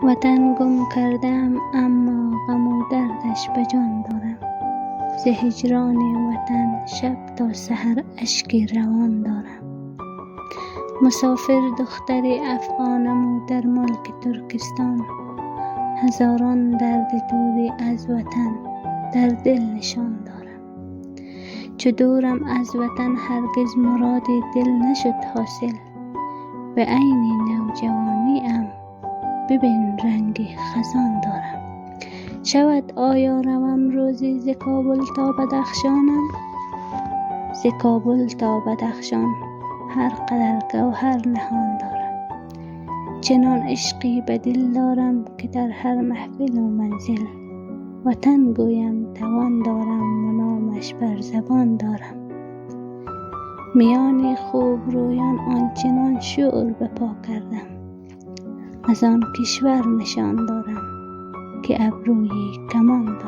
وطن گم کردم اما غم و دردش به جان دارم. ز هجران وطن شب تا سحر اشکی روان دارم. مسافر دختر افغانم و در ملک ترکستان، هزاران درد دوری از وطن در دل نشان دارم. چو دورم از وطن هرگز مراد دل نشد حاصل، به عین نوجوانیم ببین رنگ خزان دارم. شود آیا روم روزی ز کابل تا بدخشانم؟ ز کابل تا بدخشان هر قدر گوهر نهان دارم. چنان عشقی به دل دارم که در هر محفل و منزل، وطن گویم توان دارم و نامش بر زبان دارم. میان خوب رویان آنچنان شعر بپا کردم، از آن کشور نشان دارم که ابروی کمان دارم.